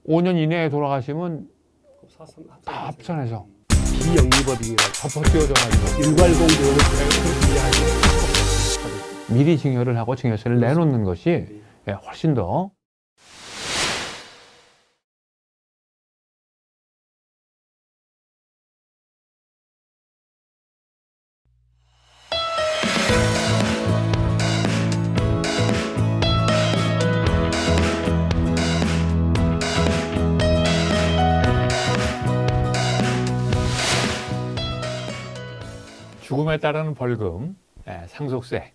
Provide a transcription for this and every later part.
5년 이내에 돌아가시면 다 합산해서 비영리법인이라고 덮어 씌워져가지고 일괄공개로 미리 증여를 하고 증여세를 내놓는 것이 훨씬 더 죽음에 따르는 벌금, 상속세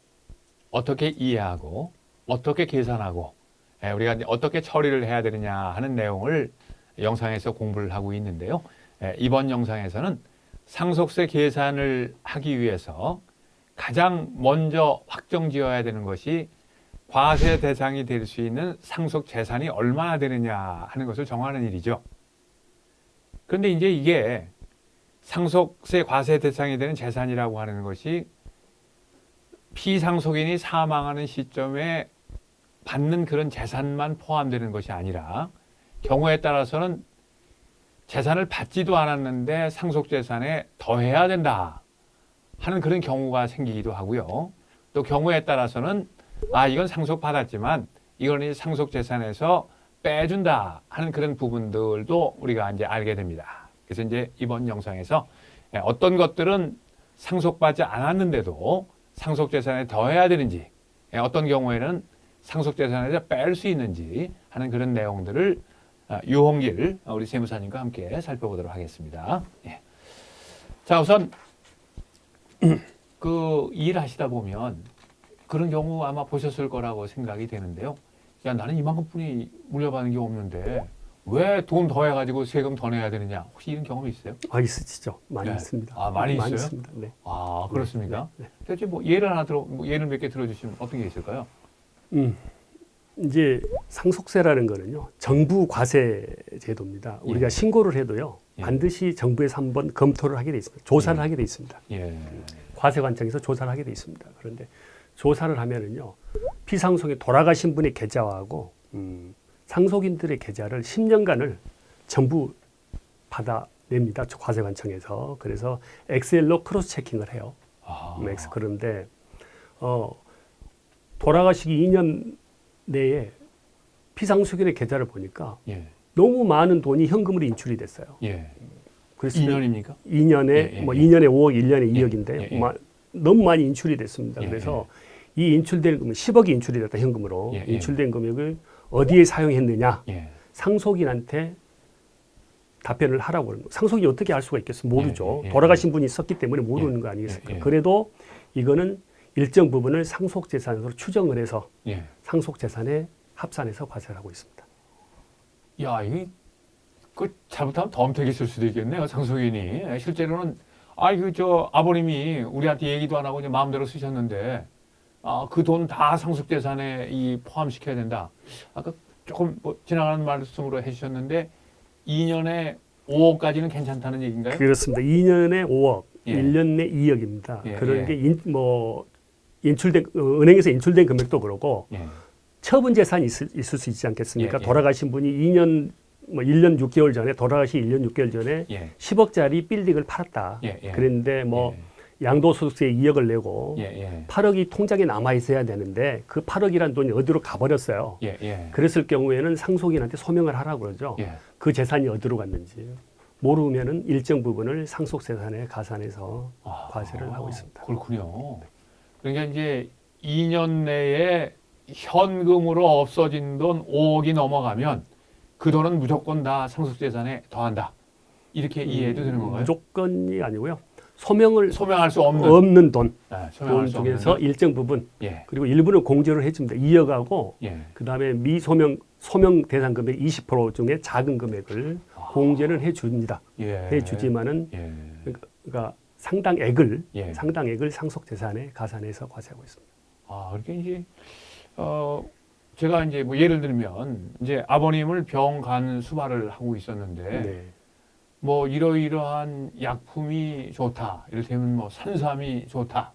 어떻게 이해하고 어떻게 계산하고 우리가 이제 어떻게 처리를 해야 되느냐 하는 내용을 영상에서 공부를 하고 있는데요. 이번 영상에서는 상속세 계산을 하기 위해서 가장 먼저 확정지어야 되는 것이 과세 대상이 될 수 있는 상속 재산이 얼마나 되느냐 하는 것을 정하는 일이죠. 그런데 이제 이게 상속세 과세 대상이 되는 재산이라고 하는 것이 피상속인이 사망하는 시점에 받는 그런 재산만 포함되는 것이 아니라 경우에 따라서는 재산을 받지도 않았는데 상속재산에 더해야 된다 하는 그런 경우가 생기기도 하고요. 또 경우에 따라서는 이건 상속받았지만 이거는 상속재산에서 빼준다 하는 그런 부분들도 우리가 이제 알게 됩니다. 그래서 이제 이번 영상에서 어떤 것들은 상속받지 않았는데도 상속재산에 더해야 되는지, 어떤 경우에는 상속재산에서 뺄 수 있는지 하는 그런 내용들을 유홍길 우리 세무사님과 함께 살펴보도록 하겠습니다. 자, 우선 그 일 하시다 보면 그런 경우 아마 보셨을 거라고 생각이 되는데요. 야, 나는 이만큼뿐이 물려받은 게 없는데 왜 돈 더해가지고 세금 더 내야 되느냐? 혹시 이런 경험이 있어요? 있으시죠. 많이 있습니다. 많이 있어요? 있습니다. 네. 그렇습니까? 네. 대체 뭐 예를 하나 예를 몇 개 들어주시면 어떤 게 있을까요? 이제 상속세라는 거는요, 정부 과세 제도입니다. 우리가 신고를 해도요, 반드시 정부에서 한번 검토를 하게 돼 있습니다. 조사를 하게 돼 있습니다. 과세관청에서 조사를 하게 돼 있습니다. 그런데 조사를 하면은요, 피상속에 돌아가신 분의 계좌하고 상속인들의 계좌를 10년간을 전부 받아냅니다. 과세관청에서. 그래서 엑셀로 크로스 체킹을 해요. 그런데 돌아가시기 2년 내에 피상속인의 계좌를 보니까 너무 많은 돈이 현금으로 인출이 됐어요. 그래서 2년입니까? 2년에 2년에 5억, 1년에 2억인데 너무 많이 인출이 됐습니다. 그래서 이 인출된 금액 10억이 인출이 됐다 현금으로. 인출된 금액을 어디에 사용했느냐? 상속인한테 답변을 하라고 하는 거예요. 상속인이 어떻게 알 수가 있겠어요? 모르죠. 돌아가신 분이 있었기 때문에 모르는 거 아니겠습니까? 그래도 이거는 일정 부분을 상속재산으로 추정을 해서 상속재산에 합산해서 과세를 하고 있습니다. 야, 이게 잘못하면 덤택이 있을 수도 있겠네요, 상속인이. 실제로는 아버님이 우리한테 얘기도 안 하고 이제 마음대로 쓰셨는데 그 돈 다 상속재산에 포함시켜야 된다. 아까 조금 지나가는 말씀으로 해주셨는데 2년에 5억까지는 괜찮다는 얘기인가요? 그렇습니다. 2년에 5억, 1년 내 2억입니다. 그런 게 인출된 은행에서 인출된 금액도 그렇고 처분 재산이 있을 수 있지 않겠습니까? 돌아가신 분이 1년 6개월 전에 돌아가시 1년 6개월 전에 10억짜리 빌딩을 팔았다. 그런데 양도소득세 2억을 내고 8억이 통장에 남아 있어야 되는데 그 8억이란 돈이 어디로 가버렸어요. 그랬을 경우에는 상속인한테 소명을 하라고 그러죠. 그 재산이 어디로 갔는지 모르면은 일정 부분을 상속재산에 가산해서 과세를 하고 있습니다. 그렇군요. 그러니까 이제 2년 내에 현금으로 없어진 돈 5억이 넘어가면 그 돈은 무조건 다 상속재산에 더한다. 이렇게 이해해도 되는 건가요? 무조건이 아니고요. 소명할 수 없는 돈, 돈 중에서 일정 부분 그리고 일부는 공제를 해줍니다. 2억하고 그다음에 소명 대상 금액 20% 중에 작은 금액을 공제를 해줍니다. 해주지만은 그러니까 상당액을 상속재산에 가산해서 과세하고 있습니다. 그렇게 이제 제가 이제 예를 들면 이제 아버님을 병 간 수발을 하고 있었는데 이러이러한 약품이 좋다. 이를테면 산삼이 좋다.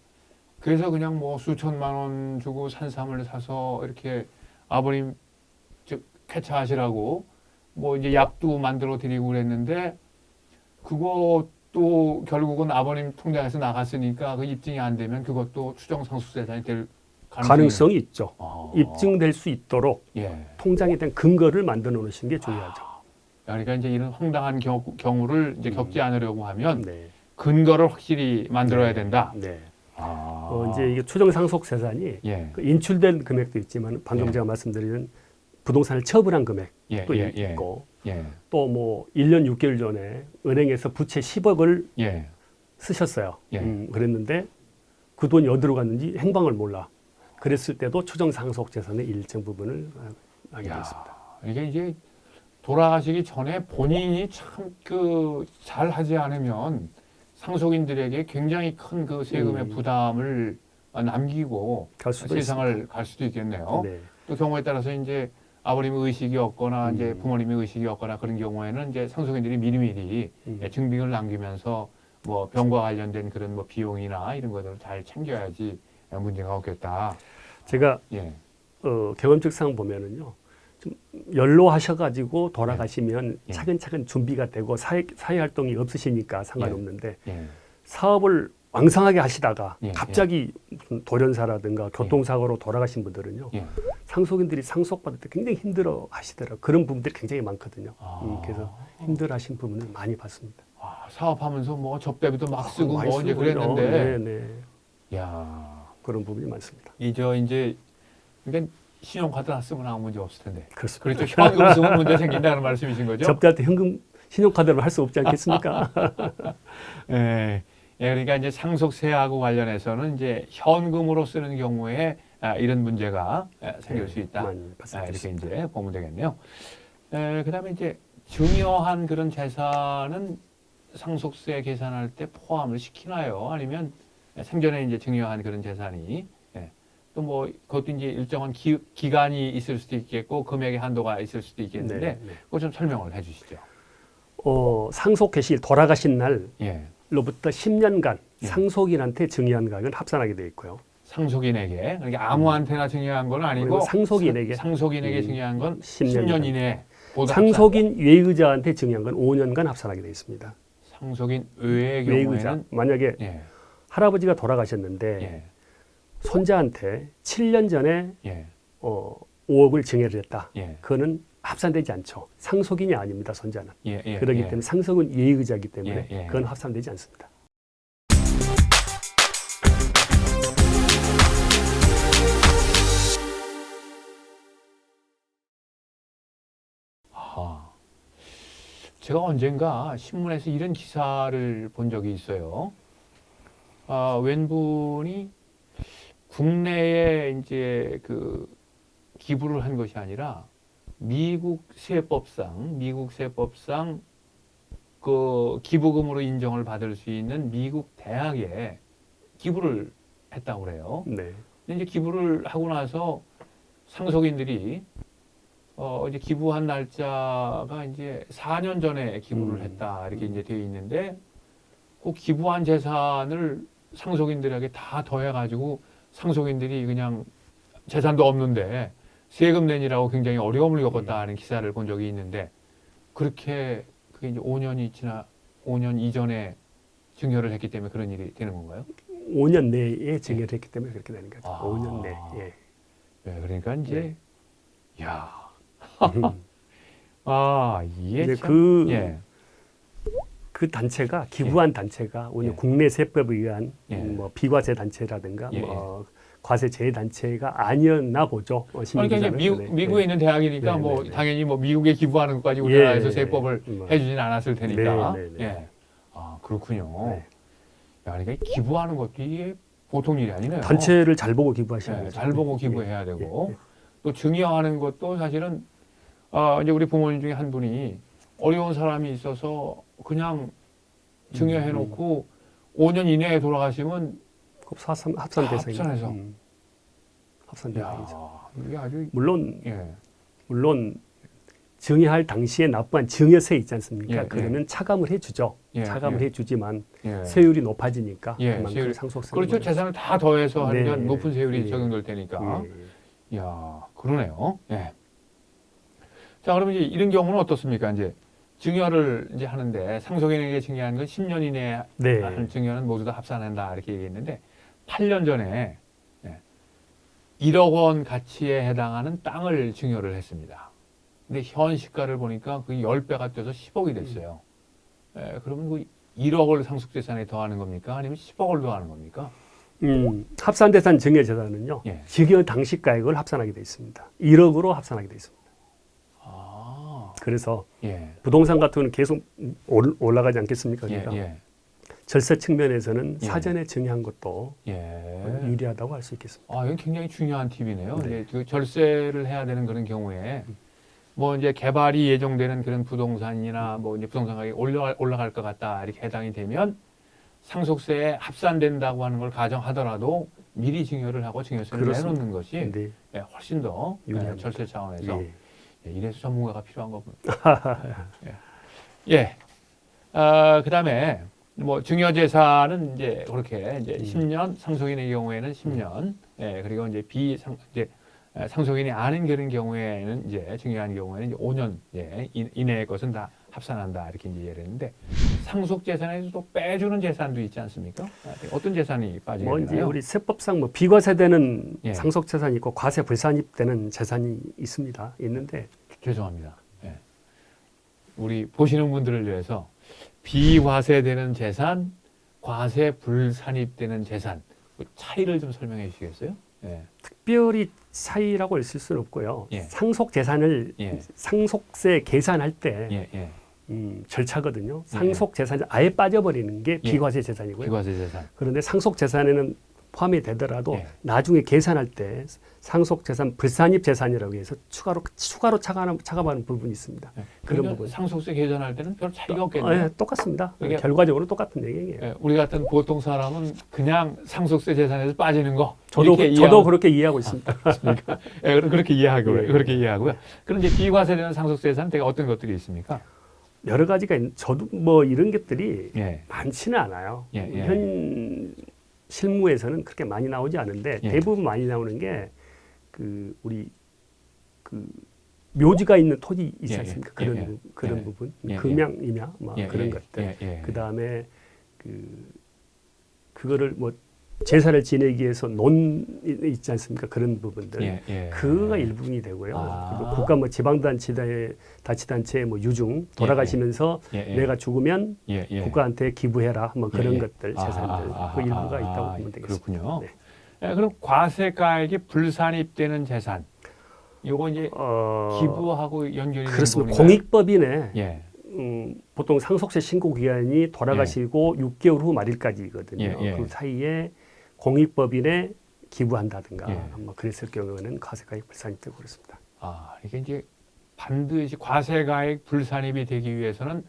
그래서 그냥 수천만 원 주고 산삼을 사서 이렇게 아버님 쾌차하시라고 뭐 이제 약도 만들어 드리고 그랬는데 그것도 결국은 아버님 통장에서 나갔으니까 그 입증이 안 되면 그것도 추정 상속재산이 될 가능성이 있죠. 아. 입증될 수 있도록 예. 통장에 대한 근거를 만들어 놓으시는 게 중요하죠. 그러니까 이제 이런 황당한 경우를 이제 겪지 않으려고 하면 네. 근거를 확실히 만들어야 네. 된다. 네. 아. 이제 이게 추정 상속 재산이 예. 그 인출된 금액도 있지만 방금 예. 제가 말씀드린 부동산을 처분한 금액도 예. 있고 예. 또 뭐 1년 6개월 전에 은행에서 부채 10억을 예. 쓰셨어요. 예. 그랬는데 그 돈이 어디로 갔는지 행방을 몰라. 그랬을 때도 추정 상속 재산의 일정 부분을 하게 됐습니다. 이게 이제 돌아가시기 전에 본인이 참 그 잘 하지 않으면 상속인들에게 굉장히 큰 그 세금의 부담을 남기고 갈 수도 세상을 있습니다. 갈 수도 있겠네요. 네. 또 경우에 따라서 이제 아버님의 의식이 없거나 이제 부모님의 의식이 없거나 그런 경우에는 이제 상속인들이 미리미리 증빙을 남기면서 뭐 병과 관련된 그런 뭐 비용이나 이런 것들을 잘 챙겨야지 문제가 없겠다. 제가 예. 경험칙상 보면은요. 좀 연로하셔가지고 돌아가시면 예. 차근차근 준비가 되고 사회 활동이 없으시니까 상관없는데 예. 사업을 왕성하게 하시다가 예. 갑자기 무슨 돌연사라든가 교통사고로 돌아가신 분들은요. 예. 상속인들이 상속받을 때 굉장히 힘들어 하시더라고요. 그런 부분들이 굉장히 많거든요. 아. 그래서 힘들어 하신 부분을 많이 봤습니다. 사업하면서 뭐 접대비도 막 쓰고 많이 뭐 이제 쓰고요. 그랬는데, 네. 야, 그런 부분이 많습니다. 이제 그러니까 신용카드 안 쓰면 아무 문제 없을 텐데. 그렇습니다. 그렇죠. 현금 쓰면 문제 생긴다는 말씀이신 거죠? 접대할 때 현금 신용카드로 할 수 없지 않겠습니까? 예. 예, 그러니까 이제 상속세하고 관련해서는 이제 현금으로 쓰는 경우에 이런 문제가 생길 수 있다. 많이 이렇게 발생했습니다. 이제 보면 되겠네요. 그다음에 이제 증여한 그런 재산은 상속세 계산할 때 포함을 시키나요? 아니면 생전에 이제 증여한 그런 재산이 또 뭐 그것도 이제 일정한 기간이 있을 수도 있겠고 금액의 한도가 있을 수도 있겠는데 네, 네. 그거 좀 설명을 해주시죠. 상속 개시 돌아가신 예. 날로부터 10년간 예. 상속인한테 증여한 가액은 합산하게 되어 있고요. 상속인에게 그러니까 아무한테나 증여한 건 아니고 그리고 상속인에게 상속인에게 증여한 건 10년 10년 이내 상속인 외의자한테 증여한 건 5년간 합산하게 되어 있습니다. 상속인 외의 외의자 경우에는 만약에 예. 할아버지가 돌아가셨는데 예. 손자한테 7년 전에 예. 5억을 증여를 했다. 예. 그거는 합산되지 않죠. 상속인이 아닙니다. 손자는. 예. 예. 그렇기 예. 때문에 상속은 예의자이기 때문에 예. 예. 그건 합산되지 않습니다. 제가 언젠가 신문에서 이런 기사를 본 적이 있어요. 웬 분이 국내에 이제 그 기부를 한 것이 아니라 미국 세법상 그 기부금으로 인정을 받을 수 있는 미국 대학에 기부를 했다고 그래요. 네. 근데 이제 기부를 하고 나서 상속인들이 이제 기부한 날짜가 이제 4년 전에 기부를 했다 이렇게 이제 되어 있는데 그 기부한 재산을 상속인들에게 다 더해가지고 상속인들이 그냥 재산도 없는데 세금 내니라고 굉장히 어려움을 겪었다는 기사를 본 적이 있는데 그렇게 그게 이제 5년 이전에 증여를 했기 때문에 그런 일이 되는 건가요? 5년 내에 증여를 했기 때문에 그렇게 되는 거죠. 5년 내. 예. 네, 그러니까 이제 야. 이게 이제 참, 그 단체가 기부한 단체가 오늘 국내 세법에 의한 뭐 비과세 단체라든가 뭐 과세 제외 단체가 아니었나 보죠. 그러니까 이제 미국에 있는 대학이니까 뭐 당연히 뭐 미국에 기부하는 것까지 우리나라에서 세법을 해주진 않았을 테니까. 그렇군요. 네. 야, 그러니까 기부하는 것도 이게 보통 일이 아니네요. 단체를 잘 보고 기부하셔야 돼요. 잘 보고 기부해야 되고 또 증여하는 것도 사실은 이제 우리 부모님 중에 한 분이 어려운 사람이 있어서 그냥 증여해놓고 5년 이내에 돌아가시면 합산 대상이죠. 합산해서. 합산 대상이죠. 이게 아주 물론 증여할 당시에 납부한 증여세 있지 않습니까? 예, 그러면 차감을 해주죠. 차감을 해주지만 세율이 높아지니까 세율. 상속세. 그렇죠. 재산을 다 더해서 하면 높은 세율이 적용될 테니까. 야, 그러네요. 자, 그러면 이제 이런 경우는 어떻습니까? 이제 증여를 이제 하는데 상속인에게 증여한 건 10년 이내에 네. 한 증여는 모두 다 합산한다 이렇게 얘기했는데 8년 전에 1억 원 가치에 해당하는 땅을 증여를 했습니다. 근데 현 시가를 보니까 그 10배가 뛰어서 10억이 됐어요. 그러면 그 1억을 상속재산에 더하는 겁니까? 아니면 10억을 더하는 겁니까? 합산재산 증여재산은요. 예. 증여 당시가액을 합산하게 돼 있습니다. 1억으로 합산하게 돼 있습니다. 아, 그래서 예. 부동산 같은 경우는 계속 올라가지 않겠습니까? 그러니까 예. 절세 측면에서는 예. 사전에 증여한 것도 예. 유리하다고 할 수 있겠습니다. 아, 이건 굉장히 중요한 팁이네요. 네. 이제 그 절세를 해야 되는 그런 경우에 뭐 이제 개발이 예정되는 그런 부동산이나 뭐 이제 부동산 가격이 올라갈 것 같다 이렇게 해당이 되면 상속세에 합산된다고 하는 걸 가정하더라도 미리 증여를 하고 증여세를 그렇습니다. 내놓는 것이 네. 훨씬 더 유리합니다. 절세 차원에서 예. 이래서 전문가가 필요한 거군요. 예. 그다음에 뭐 증여재산은 이제 그렇게 이제 10년, 상속인의 경우에는 10년, 그리고 이제 상속인이 아닌 그런 경우에는 이제 증여한 경우에는 이제 5년 이내의 것은 다 합산한다 이렇게 이제 예를 했는데 상속재산에서 또 빼주는 재산도 있지 않습니까? 어떤 재산이 빠지게 뭐 이제 되나요? 우리 세법상 뭐 비과세되는 예. 상속재산이 있고 과세 불산입되는 재산이 있습니다. 있는데 죄송합니다. 예. 우리 보시는 분들을 위해서 비과세되는 재산, 과세 불산입되는 재산 그 차이를 좀 설명해 주시겠어요? 예. 특별히 차이라고 있을 수는 없고요. 예. 상속재산을 예. 상속세 계산할 때 예. 절차거든요. 상속재산이 아예 빠져버리는 게 예. 비과세 재산이고요. 비과세 재산. 그런데 상속재산에는 포함이 되더라도 예. 나중에 계산할 때 상속재산 불산입 재산이라고 해서 추가로 차감하는 부분이 있습니다. 예. 그런 그러면 부분. 상속세 계산할 때는 별 차이가 없겠네요. 예, 똑같습니다. 이게- 결과적으로 똑같은 얘기예요. 예, 우리 같은 보통 사람은 그냥 상속세 재산에서 빠지는 거 저도 이렇게 그렇게 이해하고 있습니다. 이해하십니까? 예, 그렇게 이해하고요. 예. 그렇게 이해하고요. 그런데 비과세되는 상속세 재산은 대개 어떤 것들이 있습니까? 여러 가지가 저도 뭐 이런 것들이 예. 많지는 않아요. 예, 예. 현 실무에서는 그렇게 많이 나오지 않은데 예. 대부분 많이 나오는 게 그 우리 그 묘지가 있는 토지 있지 예, 않습니까? 예, 그런 예. 그런 예. 부분, 예, 금양, 임야, 뭐 예, 그런 예, 것들. 예. 그 다음에 그거를 뭐 제사를 지내기 위해서 논 있지 않습니까? 그런 부분들. 예. 그거가 일부분이 되고요. 아. 그리고 국가 뭐 지방자치단체 뭐 유증 돌아가시면서 예. 내가 죽으면 예. 국가한테 기부해라 뭐 그런 예. 것들 재산들 그 일부가 있다고 보면 되겠습니다. 그렇군요. 네. 예, 그럼 과세가액이 불산입되는 재산, 요거 이제 기부하고 연결이 되는 그렇습니다. 부분인가요? 공익법인에 예. 보통 상속세 신고 기간이 돌아가시고 6개월 후 말일까지거든요. 예. 그 사이에 공익법인에 기부한다든가 예. 뭐 그랬을 경우에는 과세가액 불산입되고 그렇습니다. 아, 이게 이제 반드시 과세가액 불산입이 되기 위해서는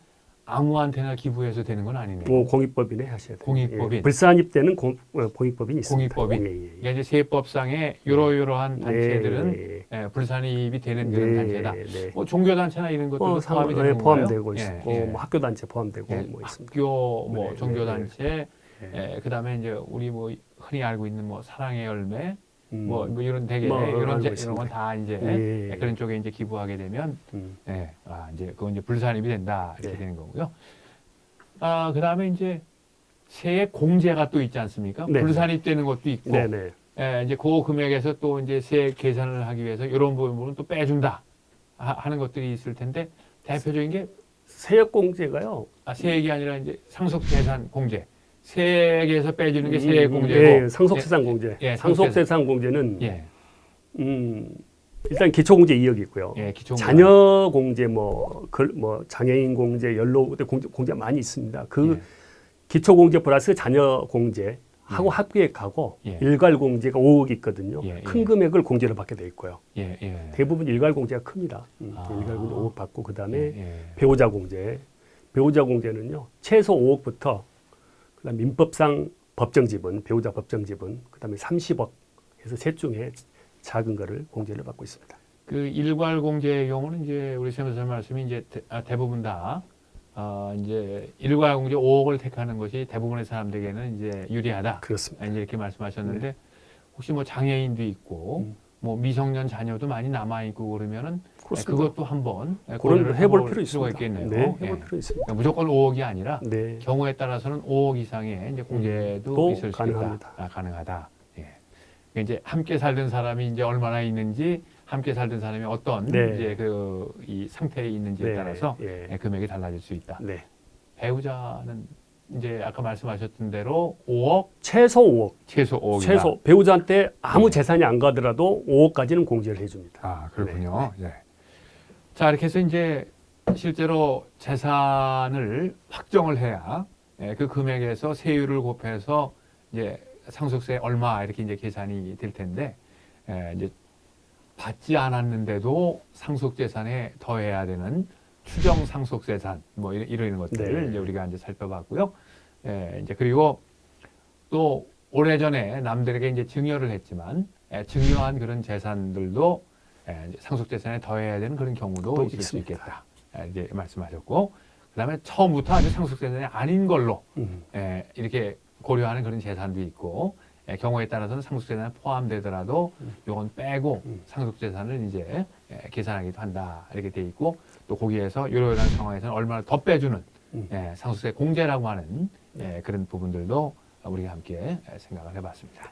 아무한테나 기부해서 되는 건 아니네요. 뭐 공익법인에 하셔야 돼요. 공익법인. 예. 불산입되는 공익법인이 있습니다. 공익법인. 예. 이게 이제 세법상에 이러이러한 단체들은 네. 불산입이 되는 그런 단체다. 네. 뭐 종교단체나 이런 것들도 포함이 되는 건가요? 포함되고 예, 있고 예. 뭐 학교단체 포함되고 예, 뭐 있습니다. 학교, 뭐 네, 종교단체, 네. 그다음에 이제 우리 뭐 흔히 알고 있는 뭐 사랑의 열매, 음. 뭐 이런 되게 뭐 이런 알고 이런 있습니다. 건 다 이제 예. 그런 쪽에 이제 기부하게 되면 이제 그건 이제 불산입이 된다 이렇게 네. 되는 거고요. 그다음에 이제 세액 공제가 또 있지 않습니까? 네. 불산입되는 것도 있고, 네네. 이제 그 금액에서 또 이제 세액 계산을 하기 위해서 이런 부분은 또 빼준다 하는 것들이 있을 텐데 대표적인 게 세액공제가요. 세액이 아니라 이제 상속재산 공제. 세액에서 빼주는 게 세액 공제고. 예, 상속재산 공제. 예, 상속재산 공제는 예, 일단 기초공제 2억이 있고요. 예, 기초 자녀 공제 뭐 장애인 공제, 연로 공제 많이 있습니다. 그 기초공제 플러스 자녀 공제 하고 합계액하고 예. 일괄 공제가 5억 있거든요. 예, 큰 예. 금액을 공제를 받게 돼 있고요. 예. 대부분 일괄 공제가 큽니다. 아. 일괄 공제 5억 받고 그다음에 예. 배우자 공제. 배우자 공제는요. 최소 5억부터 그다음 민법상 법정 지분, 배우자 법정 지분, 그다음에 30억 해서 셋 중에 작은 거를 공제를 받고 있습니다. 그 일괄 공제의 경우는 이제 우리 선생님 말씀이 이제 대부분 다 이제 일괄 공제 5억을 택하는 것이 대부분의 사람들에게는 이제 유리하다. 그렇습니다. 이제 이렇게 말씀하셨는데 혹시 뭐 장애인도 있고 뭐 미성년 자녀도 많이 남아 있고 그러면은 그렇습니다. 그것도 한번 그런 고려를 해볼 필요 필요가 있습니다. 있겠네요. 네, 해볼 예. 필요 있습니다. 그러니까 무조건 5억이 아니라 네. 경우에 따라서는 5억 이상의 이제 공제도 또 있을 수 가능합니다. 있다. 가능하다. 예. 그러니까 이제 함께 살던 사람이 이제 얼마나 있는지, 함께 살던 사람이 어떤 네. 이제 그 이 상태에 있는지에 네. 따라서 예. 금액이 달라질 수 있다. 네. 배우자는 이제 아까 말씀하셨던 대로 5억, 최소 5억. 최소 5억이다. 최소 배우자한테 아무 네. 재산이 안 가더라도 5억까지는 공제를 해줍니다. 아, 그렇군요. 네. 자, 이렇게 해서 이제 실제로 재산을 확정을 해야 그 금액에서 세율을 곱해서 이제 상속세 얼마 이렇게 이제 계산이 될 텐데 이제 받지 않았는데도 상속재산에 더해야 되는 추정 상속재산 뭐 이런 것들을 네. 이제 우리가 이제 살펴봤고요. 이제 그리고 또 오래전에 남들에게 이제 증여를 했지만 증여한 그런 재산들도 이제 상속재산에 더해야 되는 그런 경우도 있을 수 있겠다. 이제 말씀하셨고, 그다음에 처음부터 아주 상속재산이 아닌 걸로 이렇게 고려하는 그런 재산도 있고, 경우에 따라서는 상속재산에 포함되더라도 요건 빼고 상속재산을 이제 계산하기도 한다 이렇게 돼 있고, 또 거기에서 이러한 상황에서는 얼마나 더 빼주는 상속세 공제라고 하는 그런 부분들도 우리가 함께 생각을 해봤습니다.